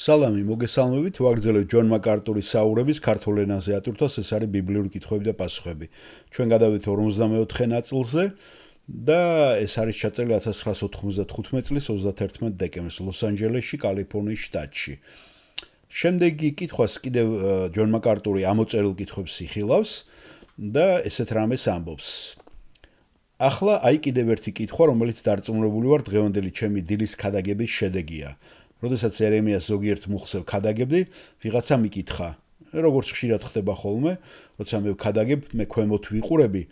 სალამი, მოგესალმებით, ვაგრძელებთ ჯონ მაკარტურის საუბრების ქართულ ენაზე ატვირთვას, ეს არის ბიბლიური კითხვები და პასუხები. ჩვენ გადავიდეთ 54 ნაწილზე და ეს არის ჩაწერილი 1995 წლის 31 დეკემბერს ლოს-ანჯელესში, კალიფორნიის შტატში. შემდეგი კითხვას კიდევ ჯონ მაკარტური ამოწერილ კითხვებს იხილავს და ესეთ რამეს ამბობს. ახლა აი კიდევ ერთი კითხვა, რომელიც დარწმუნებული ვარ დღევანდელი ჩემი დილის ქადაგების შედეგია. როდესაც ერემიას ზოგიერთ მუხლს ქადაგებდი, ვიღაცა მიკითხა, როგორც ხშირად ხდება ხოლმე, როცა მე ვქადაგებ, მე ქვემოთ ვიყურები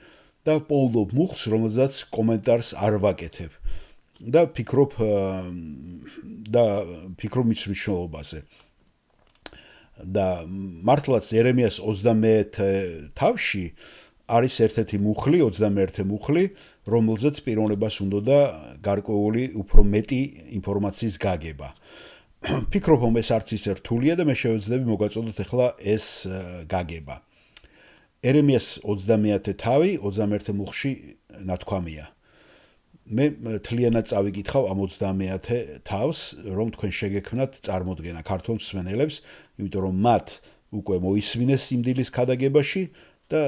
და პოულობ მუხლს, რომელზეც კომენტარს არ ვაკეთებ. და ფიქრობ მის მნიშვნელობაზე. და მართლაც ერემიას 21 თავში არის ერთ-ერთი მუხლი, 21 მუხლი, რომელზეც პიროვნებას უნდა გარკვეული უფრო მეტი ინფორმაციის გაგება. ფიქრობ, რომ ეს არც ისე რთულია და მე შევეძლები მოგაწოდოთ ახლა ეს გაგება. ერემიას 21 თავი 21 მუხლში ნათქვამია. მე თლიანად წავიკითხავ ამ 21 თავს, რომ თქვენ შეგექმნათ წარმოდგენა ქართულ მსმენელებს, იმიტომ რომ მათ უკვე მოისმინეს იმ დილის ქადაგებაში და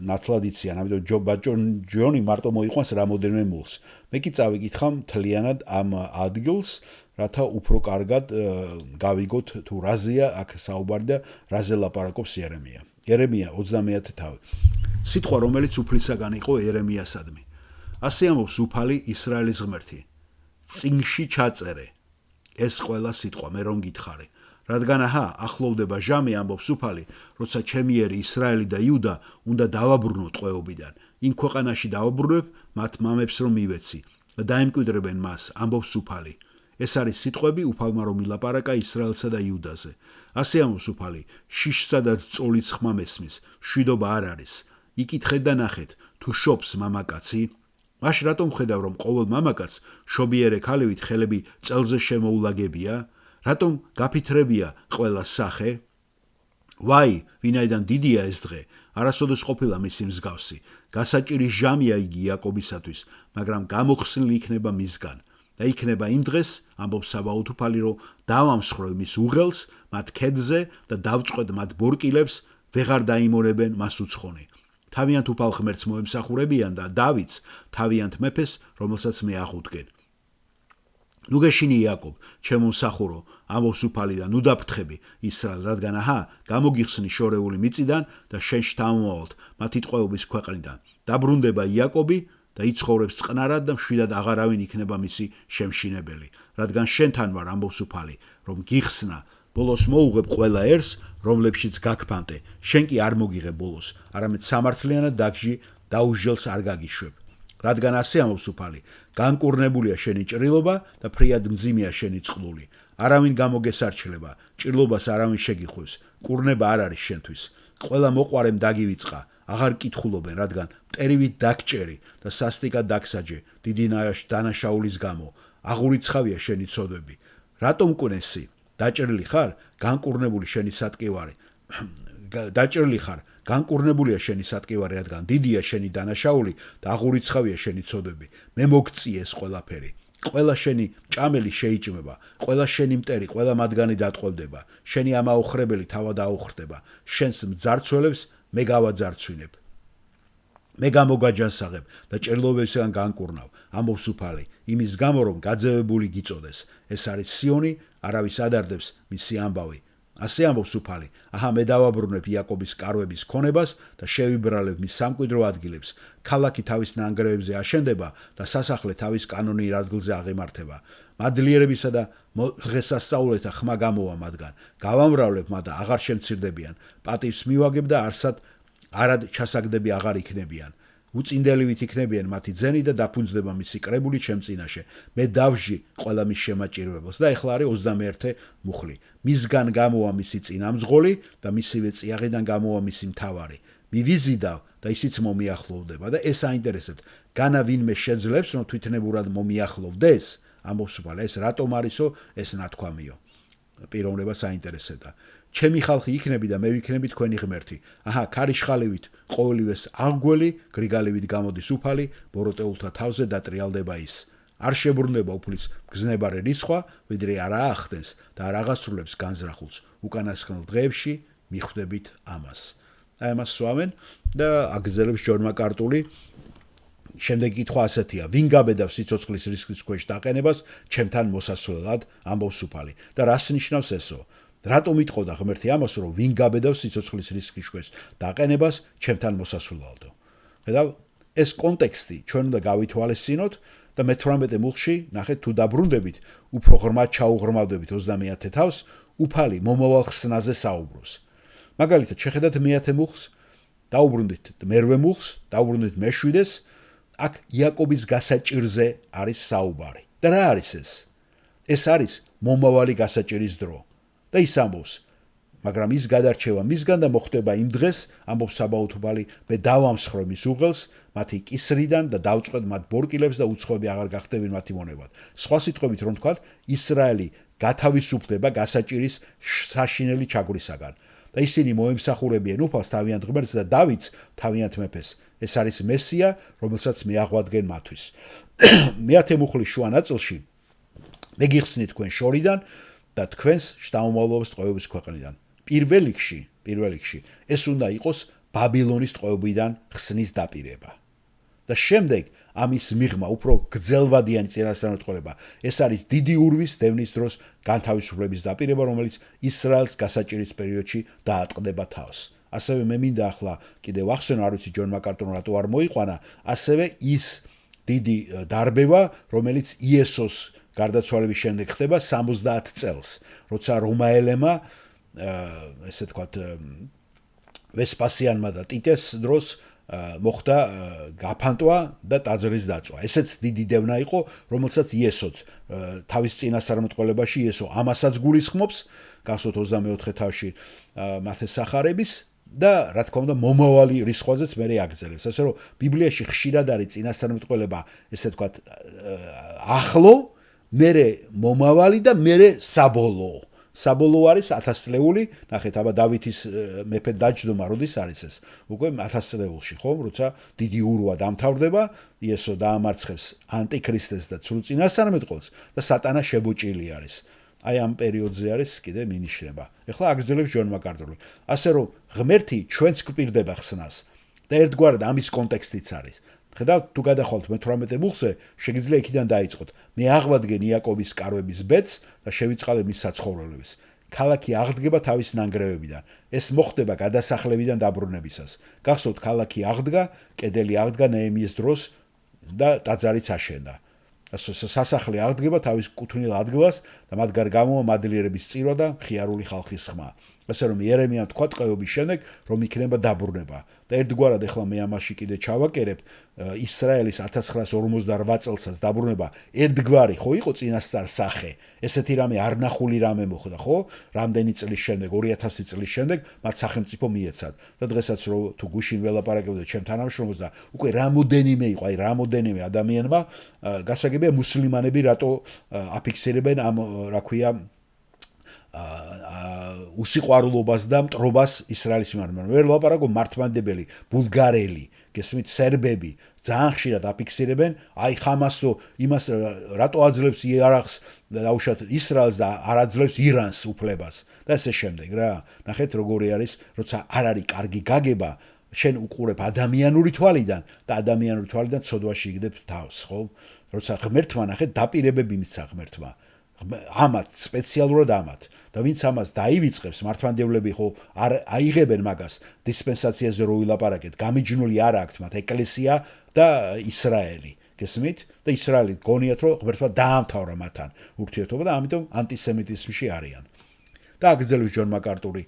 ნათლად იციან, ამიტომ ჯონი მარტო მოიყვანს რამოდენიმე მუხლს. მე კი წავიკითხავ თლიანად ამ ადგილს, რათა უფრო კარგად გავიგოთ თუ რაზეა აქ საუბარი და რაზე ლაპარაკობს ერემია. ერემია 21 თავი. სიტყვა, რომელიც უფლისაგან იყო ერემიასადმი. ასე ამბობს უფალი ისრაელის ღმერთი. წინგში ჩაწერე. ეს ყველა სიტყვა, მე რომ გითხარი. რადგან ახლოვდება ჟამი, ამბობს უფალი, როცა ჩემიერი ისრაელი და იუდა უნდა დავაბრუნო ტყვეობიდან. იმ ქვეყანაში დავაბრუნებ მათ მამებს რომ მივეცი და დაემკვიდრებენ მას, ამბობს უფალი. ეს არის სიტყვები უფალმა რომ ილაპარაკა ისრაელსა და იუდაზე. ასე ამბობს უფალი, შიშსა და წოლის ხმა მესმის, მშვიდობა არ არის. იკითხეთ და ნახეთ, თუ შობს მამაკაცი? მაშ რატომ ხედავ რომ ყოველ მამაკაცს შობიერე ქალივით ხელები წელზე შემოულაგებია? რატომ გაფითრებია ყველა სახე? ვაი, ვინაიდან დიდია ეს დღე, არასოდეს ყოფილა მისი მსგავსი. გასაჭირი ჟამია იგი იაკობისათვის, მაგრამ გამოხსნილი იქნება მისგან. და იქნება იმ დღეს, ამბობს საბაოთ უფალი, რომ დავამსხვრევ მის უღელს, მათ ქედზე და დავწყვეტ მათ ბორკილებს, ვეღარ დაიმონებენ მას უცხონი. თავიანთ უფალ ღმერთს მოემსახურებიან და დავითს, თავიანთ მეფეს, რომელსაც მე აღუდგენ. ნუ გეშინი იაკობ, ჩემო მსახურო, ამბობს უფალი და ნუ დაფრთხები ისრაელ, რადგან გამოგიხსნი შორეული მიწიდან და შენ შთამომავალთ მათი ტყვეობის ქვეყნიდან. დაბრუნდება იაკობი და იცხოვრებს წყნარად და მშვიდად აღარავინ იქნება მისი შემშინებელი. რადგან შენთან ვარ, ამბობს უფალი, რომ გიხსნა, ბოლოს მოუღებ ყველა ერს, რომლებშიც გაგფანტე. შენ კი არ მოგიღებ ბოლოს, არამედ სამართლიანად დაგჟი დაუსჯელს არ გაგიშვებ. რადგან ასე ამბობს უფალი, განკურნებულია შენი ჭრილობა და ფრიად მძიმეა შენი წყლული. არავინ გამოგესარჩლება, ჭრილობას არავინ შეგიხვევს, კურნება არ არის შენთვის. ყველა მოყვარემ დაგივიწყა, აღარ კითხულობენ, რადგან მტერივით დაგჭერი და სასტიკად დაგსაჯე, დიდი დანაშაულის გამო. აღურიცხავია შენი ცოდვები. რატომ მკვნესი? დაჭრილი ხარ? განკურნებული შენი სატკივარი. დაჭრილი ხარ? განკურნებულია შენი სატკივარი, რადგან დიდია შენი დანაშაული და აღურიცხავია შენი ცოდვები. მე მოგწიე ეს ყველაფერი. ყველა შენი ჭამელი შეიჭმება, ყველა შენი მტერი, ყველა მათგანი დატყვევდება, შენი ამაოხრებელი თავად აუხრდება, შენს მძარცველებს მე გავაძარცვინებ. მე გამოგაჯანსაღებ და ჭრილობებისგან განკურნავ, ამბობს უფალი, იმის გამო რომ გაძევებული გიწოდეს. ეს არის სიონი, არავის ადარდებს მისი ამბავი. ასე ამბობს უფალი, მე დავაბრუნებ იაკობის კარვების ქონებას და შევიბრალებ მის სამკვიდრო ადგილებს. ქალაქი თავის ნანგრევებზე აშენდება და სასახლე თავის კანონიერ ადგილზე აღემართება. მადლიერებისა და დღესასწაულეთა ხმა გამოვა მათგან. გავამრავლებ მათ და აღარ შემცირდებიან. პატივს მივაგებ და არად ჩასაგდები აღარ იქნებიან. უწინდელივით იქნებიან მათი ძენი და დაფუძნდება მისი კრებული ჩემ წინაშე. მე დავჟი ყველა მის შემაჭირვებელს და ეხლა არის 21 მუხლი. მისგან გამოვა მისი წინამძღოლი და მისივე წიაღიდან გამოვა მისი მთავარი. მივიზიდავ და ისიც მომიახლოვდება და ეს აინტერესებთ. განა ვინმე შეძლებს რომ თვითნებურად მომიახლოვდეს? ამბობს უფალი, ეს რატომ არისო ეს ნათქვამიო? პიროვნებას აინტერესებდა. ჩემი ხალხი იქნები და მე ვიქნები თქვენი ღმერთი. ქარიშხალივით ყოველივეს აღგველი, გრიგალივით გამოდის უფალი, ბოროტეულთა თავზე დატრიალდება ის. არ შებრუნდება უფლის გზნებარე რისხვა, ვიდრე არა ახდენს და არ აღასრულებს განზრახულს უკანასკნელ დღეებში მიხვდებით ამას. აი ამას სვამენ და აგრძელებს ჯონ მაკარტული. შემდეგი კითხვა ასეთია: ვინ გაბედავს სიცოცხლის რისკის ქვეშ დაყენებას ჩემთან მოსასვლელად, ამბობს უფალი. და რას ნიშნავს ესო? რატომ იტყოდა ღმერთი ამას, რომ ვინ გაბედავს სიცოცხლის რისკის ქვეშ დაყენებას ჩემთან მოსასვლელადო? ხედავ, ეს კონტექსტი ჩვენ უნდა გავითვალისწინოთ და მე-18 მუხლში ნახეთ თუ დაბრუნდებით, უფრო ღრმად ჩაუღრმავდებით 30 თავს, უფალი მომავალ ხსნაზე საუბრობს. მაგალითად, შეხედათ მე-10 მუხლს, დაუბრუნდით მერვე მუხლს, დაუბრუნდით მე-7-ს, აქ იაკობის გასაჭირზე არის საუბარი. და რა არის ეს? ეს არის მომავალი გასაჭირის დრო. და ის ამბობს, მაგრამ ის გადარჩევა მისგან და მოხდება იმ დღეს, ამბობს საბაუთ უფალი, მე დავამსხვრე მის უღელს, მათი კისრიდან და დავწყვეტ მათ ბორკილებს და უცხოები აღარ გახდებინ მათი მონებად. სხვა სიტყვებით რომ ვთქვათ, ისრაელი გათავისუფლდება გასაჭირის საშინელი ჩაგვრისაგან. და ისინი მოემსახურებიან უფალს თავიანთ ღმერთს და დავითს თავიანთ მეფეს. ეს არის მესია, რომელსაც მე აღვადგენ მათთვის. მე-10 მუხლის შუა ნაწილში მე გიხსნით თქვენ შორიდან და თქვენს შთამომავლობის ტყვეობის ქვეყნიდან. პირველ რიგში ეს უნდა იყოს ბაბილონის ტყვეობიდან ხსნის დაპირება. და შემდეგ ამის მიღმა უფრო გრძელვადიანი წინასწარმეტყველება. ეს არის დიდი ურვის დევნის დროს განთავისუფლების დაპირება, რომელიც ისრაელს გასაჭირის პერიოდში დაატყდება თავს. ასევე მე მინდა ახლა კიდევ ახსენო, არ ვიცი ჯონ მაკარტონი რატო არ მოიყვანა, ასევე ის დიდი დარბევა, რომელიც იესოს გარდაცვალების შემდეგ ხდება 70 წელს, როცა რომაელებმა ესე თქვათ ვესპასიანმა და ტიტეს დროს მოხდა გაფანტვა და ტაძრის დაწვა. ესეც დიდი დევნა იყო, რომელსაც იესოც თავის წინასწარმეტყველებაში იესო ამასაც გულისხმობს, გახსოვთ 24 თავში მათეს სახარების და რა თქმა უნდა მომავალი რისხვაზეც მე აგრძელებს. ასე რომ ბიბლიაში ხშირად არის წინასწარმეტყველება, ესე თქვათ ახლო, მერე მომავალი და მერე საბოლოო. საბოლოო არის 1000 წლეული, ნახეთ, აბა დავითის მეფედ დაჯდომა როდის არის ეს? უკვე 1000 წლეულში, ხო? როცა დიდი ურვა დამთავრდება, იესო დაამარცხებს ანტიქრისტეს და ცრუ წინასწარმეტყველს და სატანა შებუჭილი არის. აი ამ პერიოდზე არის კიდე მინიშნება. ეხლა აგრძელებს ჯონ მაკარტული. ასე რომ ღმერთი ჩვენს გვპირდება ხსნას და ერთგვარად ამის კონტექსტიც არის. ხედავთ, თუ გადახვალთ მე-18 მუხლზე, შეგიძლია იქიდან დაიწყოთ. მე აღვადგენ იაკობის კარვების ბედს და შევიწყალე მის საცხოვრებლებს. ქალაქი აღდგება თავის ნანგრევებიდან. ეს მოხდება გადასახლებიდან დაბრუნებისას. გახსოვთ, ქალაქი აღდგა, კედელი აღდგა ნეემიის დროს და ტაძარიც აშენდა. სასახლე აღდგება თავის კუთვნილ ადგილას და მათ გარ გამოვა მადლიერების წირვა და ხიარული ხალხის ხმა. ასე რომ იერემიამ თქვა ტყვეობის შემდეგ, რომ იქნება დაბრუნება. და ერთგვარად ეხლა მე ამაში კიდე ჩავაკერებ, ისრაელის 1948 წელსაც დაბრუნება ერთგვარი ხო იყო წინასწარ სახე. ესეთი რამე არნახული რამე მოხდა, ხო? რამდენი წლის შემდეგ, 2000 წლის შემდეგ მათ სახელმწიფო მიეცათ. და დღესაც რო თუ გუშინ ველაპარაკებდით ჩემ თანამშრომელს და უკვე რამოდენიმე იყო, აი რამოდენიმე ადამიანმა გასაგებია მუსლიმანები რატო აფიქსირებენ ამ რა ქვია უსიყვარულობას და მტრობას ისრაელის მიმართ. ვერ ვლაპარაკობ მართლმადიდებელი, ბულგარელი, გესმით, სერბები ძალიან ხშირად აფიქსირებენ, აი ხამასო იმას რატო აძლევს იარაღს დაუშვათ ისრაელს და არ აძლევს ირანს უფლებას და ესე შემდეგ რა. ნახეთ როგორი არის, როცა არ არის კარგი გაგება, შენ უყურებ ადამიანური თვალიდან და ადამიანური თვალიდან ცოდვაში იგდებ თავს, ხო? როცა ღმერთმა ნახეთ დაპირებები მიცა ღმერთმა. ამათ სპეციალურად ამათ და ვინც ამას დაივიწყებს მართლმადიდებლები ხო არ აიღებენ მაგას დისპენსაციაზე რო ვილაპარაკეთ გამიჯნული არ აქვთ მათ ეკლესია და ისრაელი გესმით და ისრაელი გონიათ რომ ღმერთმა დაამთავრა მათთან ურთიერთობა და ამიტომ ანტისემიტიზმში არიან და აგრძელებს ჯონ მაკარტური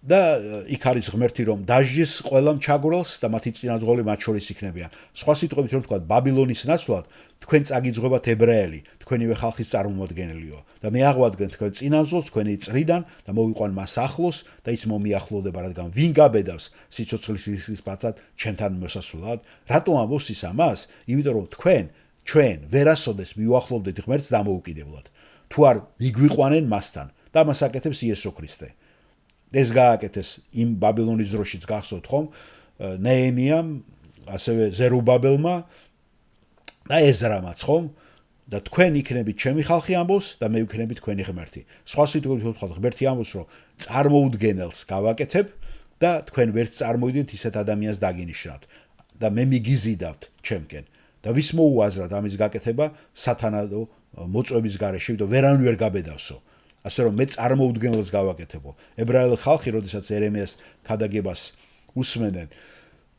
და იქ არის ღმერთი რომ დაჟის ყველამ ჩაგვრელს და მათი წინაზღოლი მათ შორის იქნებიან. სხვა სიტყვებით რომ ვთქვათ, ბაბილონის ნაცვლად თქვენ წაგიძღვებათ ებრაელი, თქვენივე ხალხის წარმოადგენლიო და მე აღვადგენ თქვენ წინამძღოლს თქვენი წრიდან და მოვიყვან მას ახლოს და ის მომიახლოვდება, რადგან ვინ გაბედავს სიცოცხლის რისკის პათად ჩემთან მოსასვლელად? რატო ამბობს ის ამას? იმიტომ რომ ჩვენ ვერასოდეს მივახლოვდეთ ღმერთს დამოუკიდებლად. თუ არ მიგვიყვანენ მასთან და მას აკეთებს იესო ქრისტე. ეს გააკეთეს იმ ბაბილონის დროშიც გახსოვთ ხომ? ნეემიამ, ასევე ზერუბაბელმა და ეზრამაც ხომ და თქვენ იქნებით ჩემი ხალხი ამბობს და მე ვიქნები თქვენი ღმერთი. სხვა სიტყვებით ვთქვათ, ღმერთი ამბობს, რომ წარმოუდგენელს გავაკეთებ და თქვენ ვერც წარმოიდგენთ ისეთ ადამიანს დაგინიშნავთ და მე მიგიზიდავთ ჩემკენ. და ვის მოუაზრათ ამის გაკეთება სათანადო მოწვევის გარეშე და ვერანაირ ვერ გაბედავსო. ასე რომ მე წარმოუდგენელს გავაკეთებო. ებრაელი ხალხი, როდესაც ერემიას ქადაგებას უსმენდნენ,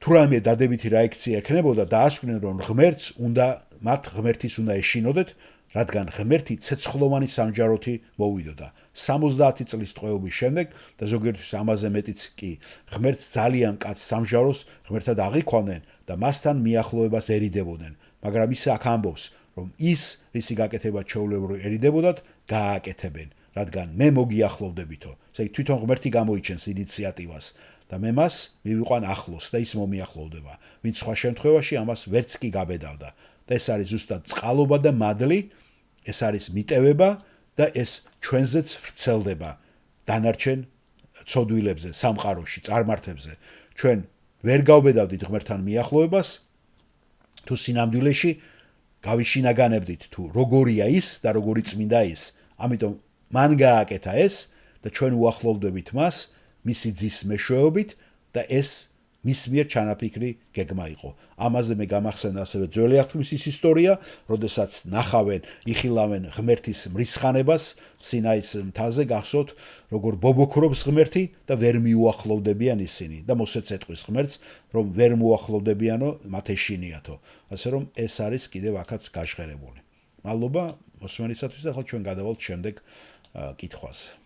თუ რამე დადებითი რეაქცია ექნებოდა, დაასკვნენ, რომ მათ ღმერთის უნდა ეშინოდეთ, რადგან ღმერთი ცეცხლოვანი სამჯაროთი მოვიდოდა. 70 წლის ტყვეობის შემდეგ და ზოგიერთის ამაზე მეტიც კი ღმერთს ძალიან კაც სამჯაროს ღმერთად აღიქვამდნენ და მასთან მიახლოებას ერიდებოდნენ. მაგრამ ის აქ ამბობს, რომ ის, რისი გაკეთება ჩვეულებრივერიდებოდათ, გააკეთებენ, რადგან მე მოგიახლოვდებითო. ესე იგი თვითონ ღმერთი გამოიჩენს ინიციატივას და მე მას მივიყვან ახლოს და ის მომიახლოვდება. ვინც სხვა შემთხვევაში ამას ვერც კი გაბედავდა. და ეს არის ზუსტად წყალობა და მადლი, ეს არის მიტევება და ეს ჩვენზეც ვრცელდება დანარჩენ ცოდვილებზე, სამყაროში, წარმართებზე. ჩვენ ვერ გავბედავდით ღმერთთან მიახლოებას, თუ სინამდვილეში გავიშინაგანებდით თუ როგორია ის და როგორი წმინდა ის. ამიტომ მან გააკეთა ეს და ჩვენ უახლოვდებით მას მისი ძის მეშვეობით და ეს მის მიერ ჩანაფიქრი გეგმა იყო. ამაზე მე გამახსენდა ასევე ძველი აღთქმის ისტორია, როდესაც ნახავენ, იხილავენ ღმერთის მრისხანებას სინაის მთაზე, გახსოვთ, როგორ ბობოქრობს ღმერთი და ვერ მიუახლოვდებიან ისინი და მოსეც ეტყვის ღმერთს, რომ ვერ მოახლოვდებიანო, მათ ეშინიათო. ასე რომ ეს არის კიდევ აქაც გაჟღერებული. მადლობა მოსმენისათვის და ახლა ჩვენ გადავალთ შემდეგ კითხვაზე.